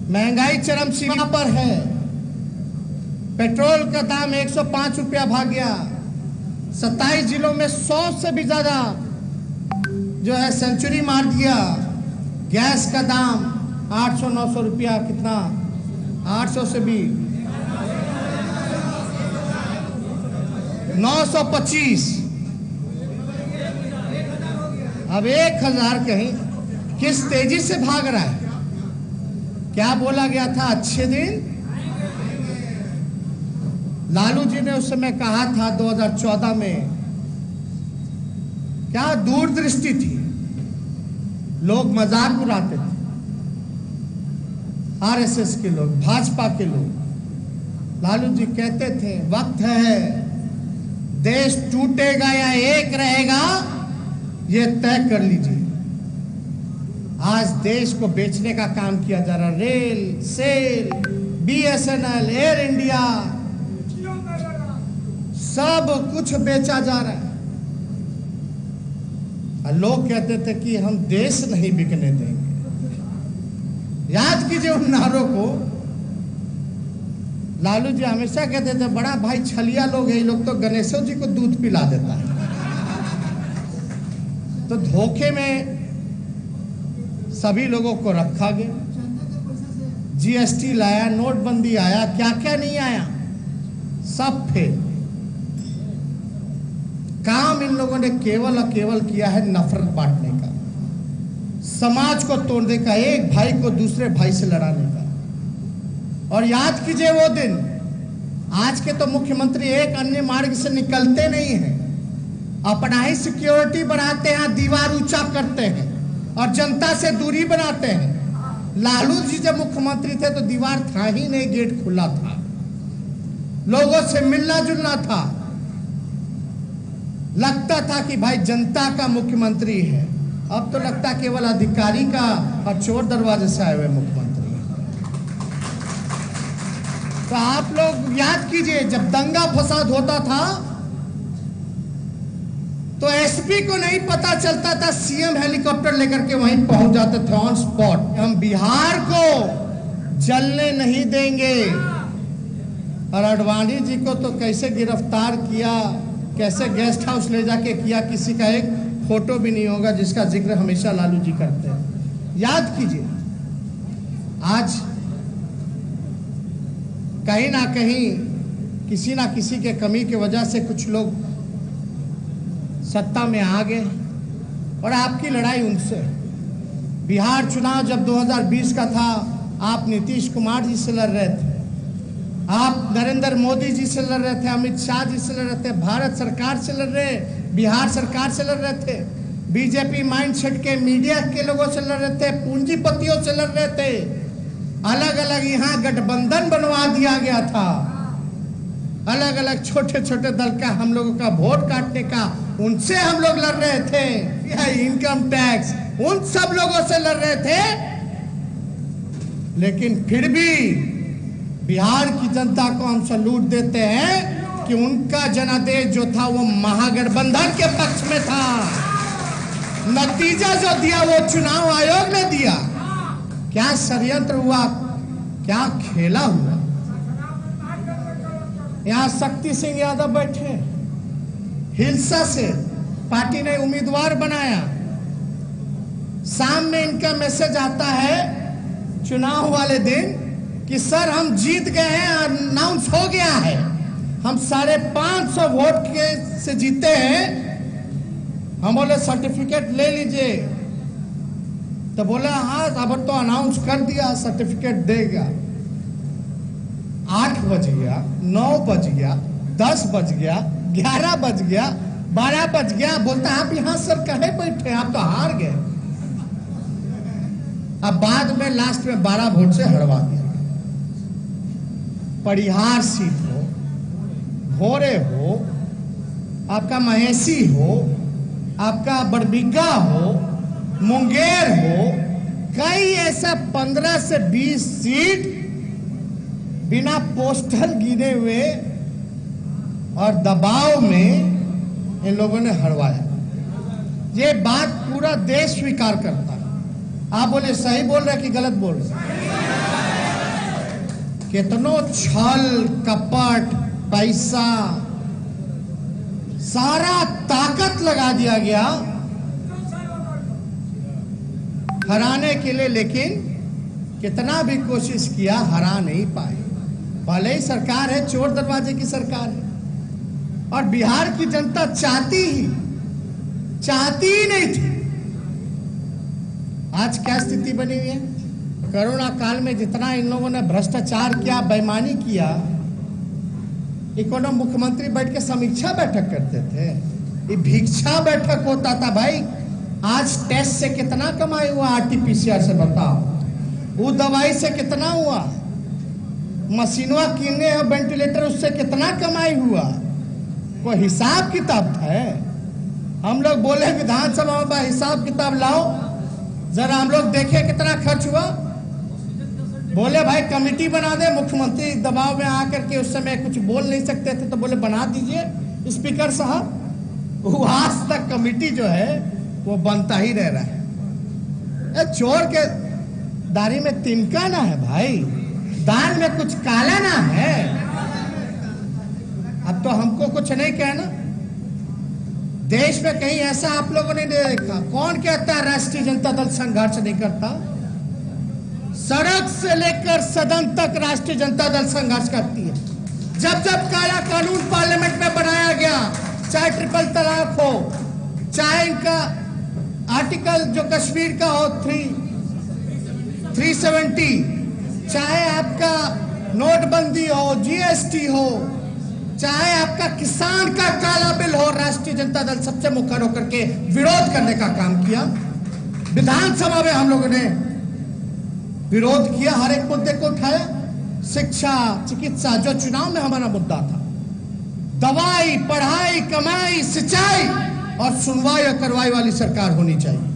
महंगाई चरम सीमा पर है। पेट्रोल का दाम 105 रुपया भाग गया। 27 जिलों में 100 से भी ज्यादा जो है सेंचुरी मार दिया। गैस का दाम 800-900 रुपया, कितना 800 से भी 925, अब 1000 कहीं। किस तेजी से भाग रहा है। क्या बोला गया था, अच्छे दिन। लालू जी ने उस समय कहा था 2014 में, क्या दूरदृष्टि थी, लोग मजाक उड़ाते थे। आरएसएस के लोग, भाजपा के लोग। लालू जी कहते थे वक्त है, देश टूटेगा या एक रहेगा ये तय कर लीजिए। आज देश को बेचने का काम किया जा रहा। Rail, SAIL, BSNL, air India, सब कुछ बेचा जा रहा है। लोग कहते थे कि हम देश नहीं बिकने देंगे। याद कीजिए उन नारों को। लालू जी हमेशा कहते थे बड़ा भाई छलिया लोग है, ये लोग तो गणेशों जी को दूध पिला देता है। तो धोखे में सभी लोगों को रखा गया। जीएसटी लाया, नोटबंदी आया, क्या क्या नहीं आया, सब फेल। काम इन लोगों ने केवल और केवल किया है नफरत बांटने का, समाज को तोड़ने का, एक भाई को दूसरे भाई से लड़ाने का। और याद कीजिए वो दिन, आज के तो मुख्यमंत्री एक अन्य मार्ग से निकलते नहीं हैं, अपना ही सिक्योरिटी बढ़ाते हैं, दीवार ऊंचा करते हैं और जनता से दूरी बनाते हैं। लालू जी जब मुख्यमंत्री थे तो दीवार था ही नहीं, गेट खुला था, लोगों से मिलना जुलना था, लगता था कि भाई जनता का मुख्यमंत्री है। अब तो लगता केवल अधिकारी का और चोर दरवाजे से आए हुए मुख्यमंत्री। तो आप लोग याद कीजिए, जब दंगा फसाद होता था तो एसपी को नहीं पता चलता था, सीएम हेलीकॉप्टर लेकर के वहीं पहुंच जाते थे ऑन स्पॉट। हम बिहार को जलने नहीं देंगे। और आडवाणी जी को तो कैसे गिरफ्तार किया, कैसे गेस्ट हाउस ले जाके किया, किसी का एक फोटो भी नहीं होगा जिसका जिक्र हमेशा लालू जी करते हैं। याद कीजिए, आज कहीं ना कहीं किसी ना किसी के कमी की वजह से कुछ लोग सत्ता में आ गए और आपकी लड़ाई उनसे। बिहार चुनाव जब 2020 का था, आप नीतीश कुमार जी से लड़ रहे थे, आप नरेंद्र मोदी जी से लड़ रहे थे, अमित शाह जी से लड़ रहे थे, भारत सरकार से लड़ रहे, बिहार सरकार से लड़ रहे थे, बीजेपी माइंडसेट के मीडिया के लोगों से लड़ रहे थे, पूंजीपतियों से लड़ रहे थे। अलग अलग यहाँ गठबंधन बनवा दिया गया था, अलग अलग छोटे छोटे दल का हम लोगों का वोट काटने का, उनसे हम लोग लड़ रहे थे। इनकम टैक्स, उन सब लोगों से लड़ रहे थे। लेकिन फिर भी बिहार की जनता को हम सैल्यूट देते हैं कि उनका जनादेश जो था वो महागठबंधन के पक्ष में था। नतीजा जो दिया वो चुनाव आयोग ने दिया। क्या षड्यंत्र हुआ, क्या खेला हुआ। यहां शक्ति सिंह यादव बैठे, हिलसा से पार्टी ने उम्मीदवार बनाया, शाम में इनका मैसेज आता है चुनाव वाले दिन कि सर हम जीत गए हैं, अनाउंस हो गया है, हम 550 वोट के से जीते हैं। हम बोले सर्टिफिकेट ले लीजिए, तो बोला हाँ अब तो अनाउंस कर दिया, सर्टिफिकेट देगा। 8 बज गया, 9 बज गया, 10 बज गया, 11 बज गया, 12 बज गया, बोलता आप यहां सर कहे बैठे, आप तो हार गए। अब बाद में लास्ट में 12 वोट से हरवा दिया। परिहार सीट हो, भोरे हो, आपका महेशी हो, आपका बड़बिग्गा हो, मुंगेर हो, कई ऐसा 15 से 20 सीट बिना पोस्टर गिने हुए और दबाव में इन लोगों ने हरवाया। ये बात पूरा देश स्वीकार करता है। आप बोले सही बोल रहे कि गलत बोल रहे? कितनो छल कपट पैसा सारा ताकत लगा दिया गया हराने के लिए, लेकिन कितना भी कोशिश किया हरा नहीं पाए। भले ही सरकार है, चोर दरवाजे की सरकार है, और बिहार की जनता चाहती ही नहीं थी। आज क्या स्थिति बनी हुई है? कोरोना काल में जितना इन लोगों ने भ्रष्टाचार किया, बेईमानी किया, इकोनो मुख्यमंत्री बैठ के समीक्षा बैठक करते थे, ये भिक्षा बैठक होता था भाई। आज टेस्ट से कितना कमाई हुआ, आरटीपीसीआर से बताओ, वो दवाई से कितना हुआ, मशीनवा किने और वेंटिलेटर उससे कितना कमाई हुआ, कोई हिसाब किताब है? हम लोग बोले विधानसभा में हिसाब किताब लाओ जरा, हम लोग देखे कितना खर्च हुआ। बोले भाई कमेटी बना दे, मुख्यमंत्री दबाव में आकर के उस समय कुछ बोल नहीं सकते थे तो बोले बना दीजिए स्पीकर साहब। वो आज तक कमेटी जो है वो बनता ही रह रहा है। चोर के दाढ़ी में तिनका ना है भाई, दाल में कुछ काला ना है। अब तो हमको कुछ नहीं कहना, देश में कहीं ऐसा आप लोगों ने देखा? कौन कहता है राष्ट्रीय जनता दल संघर्ष नहीं करता? सड़क से लेकर सदन तक राष्ट्रीय जनता दल संघर्ष करती है। जब जब काला कानून पार्लियामेंट में बनाया गया, चाहे ट्रिपल तलाक हो, चाहे इनका आर्टिकल जो कश्मीर का हो 370, चाहे आपका नोटबंदी हो, जीएसटी हो, चाहे आपका किसान का काला बिल हो, राष्ट्रीय जनता दल सबसे मुखर होकर के विरोध करने का काम किया। विधानसभा में हम लोगों ने विरोध किया, हर एक मुद्दे को उठाया। शिक्षा, चिकित्सा जो चुनाव में हमारा मुद्दा था, दवाई, पढ़ाई, कमाई, सिंचाई और सुनवाई और करवाई वाली सरकार होनी चाहिए।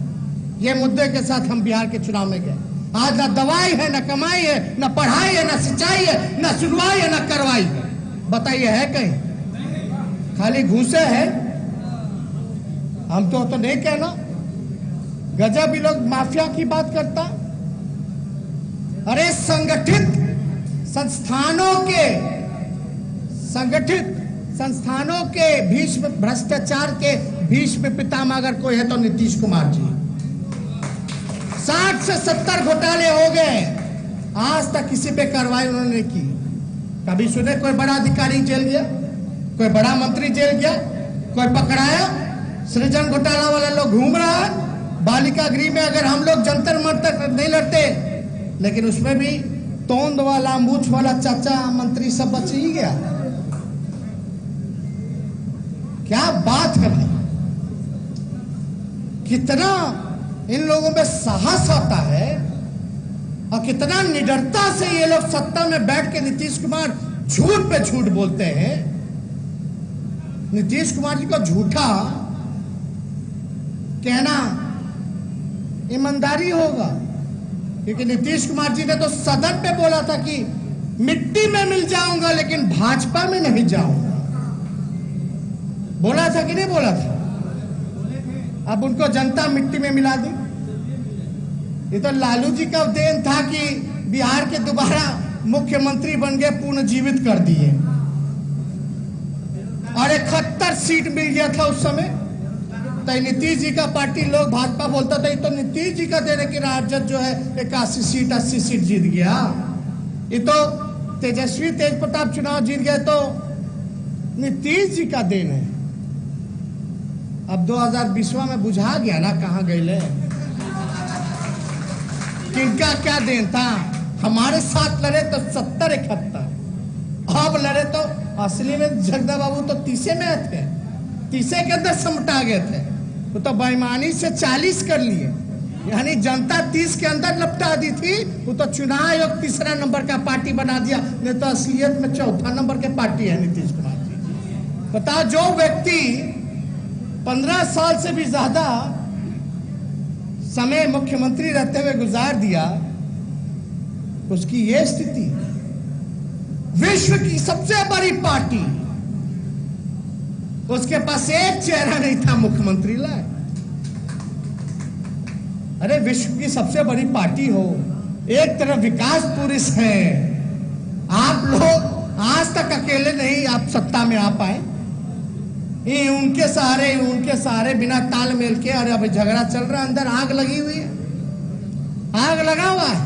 ये मुद्दे के साथ हम बिहार के चुनाव में गए। आज ना दवाई है, ना कमाई है, ना पढ़ाई है, ना सिंचाई है, ना सुनवाई है, ना करवाई है। बताइए है कहीं? खाली घूसे है। हम तो नहीं कहना, गजब ही लोग माफिया की बात करता। अरे संगठित संस्थानों के भीष्म, भ्रष्टाचार के भीष्म पितामह अगर कोई है तो नीतीश कुमार जी। 60 से 70 घोटाले हो गए, आज तक किसी पे कार्रवाई उन्होंने की। कभी सुने कोई बड़ा अधिकारी जेल गया, कोई बड़ा मंत्री जेल गया, कोई पकड़ाया? सृजन घोटाला वाला लोग घूम रहा है। बालिका गृह में अगर हम लोग जंतर मंतर नहीं लड़ते, लेकिन उसमें भी तोंद वाला, मूछ वाला चाचा मंत्री सब बच ही गया। क्या बात है भाई, कितना इन लोगों में साहस आता है और कितना निडरता से ये लोग सत्ता में बैठ के नीतीश कुमार झूठ पे झूठ बोलते हैं। नीतीश कुमार जी को झूठा कहना ईमानदारी होगा, क्योंकि नीतीश कुमार जी ने तो सदन पे बोला था कि मिट्टी में मिल जाऊंगा लेकिन भाजपा में नहीं जाऊंगा। बोला था कि नहीं बोला था? अब उनको जनता मिट्टी में मिला दी। ये तो लालू जी का देन था कि बिहार के दोबारा मुख्यमंत्री बन गए, पूर्ण जीवित कर दिए और 71 सीट मिल गया था उस समय। तो नीतीश जी का पार्टी लोग भाजपा बोलता था ये तो नीतीश जी का देन है कि राजद जो है 81 सीट 80 सीट जीत गया। ये तो तेजस्वी तेज प्रताप चुनाव जीत गए तो नीतीश जी का देन है। अब 2020 में बुझा गया ना कहां गए, किनका क्या देन था। हमारे साथ लड़े तो 70-71, अब लड़े तो असली में जगदा बाबू तो 30 में थे, 30 के अंदर समटा गए थे। वो तो बेईमानी से 40 कर लिए, यानी जनता 30 के अंदर लपटा दी थी। वो तो चुनाव आयोग 3रा नंबर का पार्टी बना दिया, नहीं तो असलियत में 4था नंबर के पार्टी है नीतीश कुमार जी। बताओ, जो व्यक्ति 15 साल से भी ज्यादा समय मुख्यमंत्री रहते हुए गुजार दिया, उसकी यह स्थिति। विश्व की सबसे बड़ी पार्टी, उसके पास एक चेहरा नहीं था, मुख्यमंत्री लाए। अरे विश्व की सबसे बड़ी पार्टी हो, एक तरफ विकास पुरुष है, आप लोग आज तक अकेले नहीं आप सत्ता में आ पाए, ये उनके सहारे बिना तालमेल के। और अब झगड़ा चल रहा है, अंदर आग लगी हुई है, आग लगा हुआ है,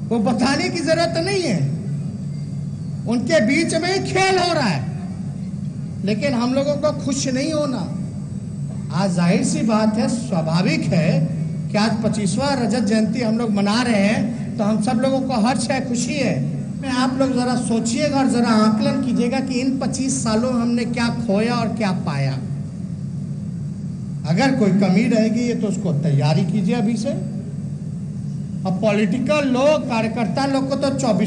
वो बताने की जरूरत नहीं है, उनके बीच में ही खेल हो रहा है। लेकिन हम लोगों को खुश नहीं होना। आज जाहिर सी बात है, स्वाभाविक है कि आज 25वां रजत जयंती हम लोग मना रहे हैं, तो हम सब लोगों को हर्ष है, खुशी है। मैं आप लोग जरा सोचिएगा और जरा आकलन कीजिएगा कि इन 25 सालों हमने क्या खोया और क्या पाया। अगर कोई कमी रहेगी ये तो उसको तैयारी कीजिए अभी से। अब पॉलिटिकल लोग, कार्यकर्ता लोग को तो 24